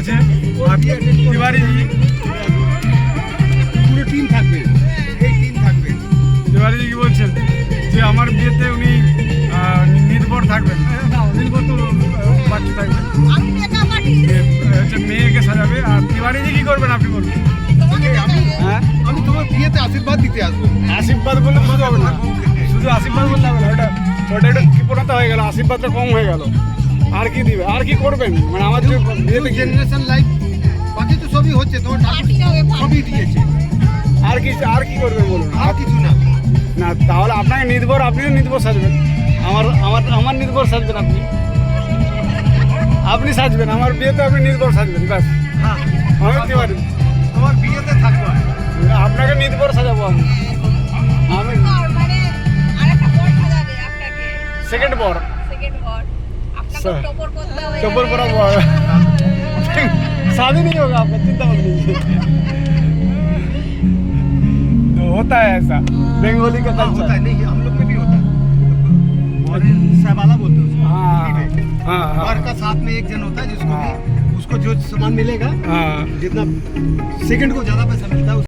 আছে আর তিওয়ারি জি পুরো টিম থাকবে, এই টিম থাকবে। তিওয়ারি জি কি বলছেন যে আমার বিয়েতে উনি নির্ভর থাকবেন? না, নির্ভর তো বাচ্চা থাকবে, হচ্ছে মেয়েকে সাজাবে। আর তিওয়ারি জি কি করবেন আপনি বলুন? হ্যাঁ, আমি তোমার বিয়েতে আশীর্বাদ দিতে আসবো। আশীর্বাদ বললে শুধু হবে না, শুধু আশীর্বাদ বললে হবে না, ওটা একটু কৃপণতা হয়ে গেল, আশীর্বাদটা কম হয়ে গেল। আর কি দিবে, আর কি করবেন? মানে আমার যে বিয়েতে জেনারেশন লাইফ বাকি তো সবই হচ্ছে, তোমার সবই দিয়েছে, আর কি করবেন বলুন? আর কিছু না। না, তাহলে আপনাকে নির্ভর, আপনিও নির্ভর সাজবেন। আমার নির্ভর সাজবেন আপনি, আপনি সাজবেন আমার বিয়েতে, আপনি নির্ভর সাজবেন, ব্যাস। হ্যাঁ, আমি তিওয়ারি, তোমার বিয়েতে থাকবো। আপনাকে নির্ভর সাজাবো আমি সেকেন্ড বর, टोपर पड़ा हुआ है। शादी नहीं होगा आपका, चिंता मत कीजिए। तो होता है ऐसा बंगाली का हाँ, होता कल्चर। है, नहीं हम लोग में भी होता है। और सहवाला बोलते हैं उसको। हाँ, हिंदी में। हाँ, हाँ। वर का साथ में एक जन होता है जिसको हाँ। भी उसको जो सामान मिलेगा, हाँ, जितना सेकंड को ज्यादा पैसा मिलता है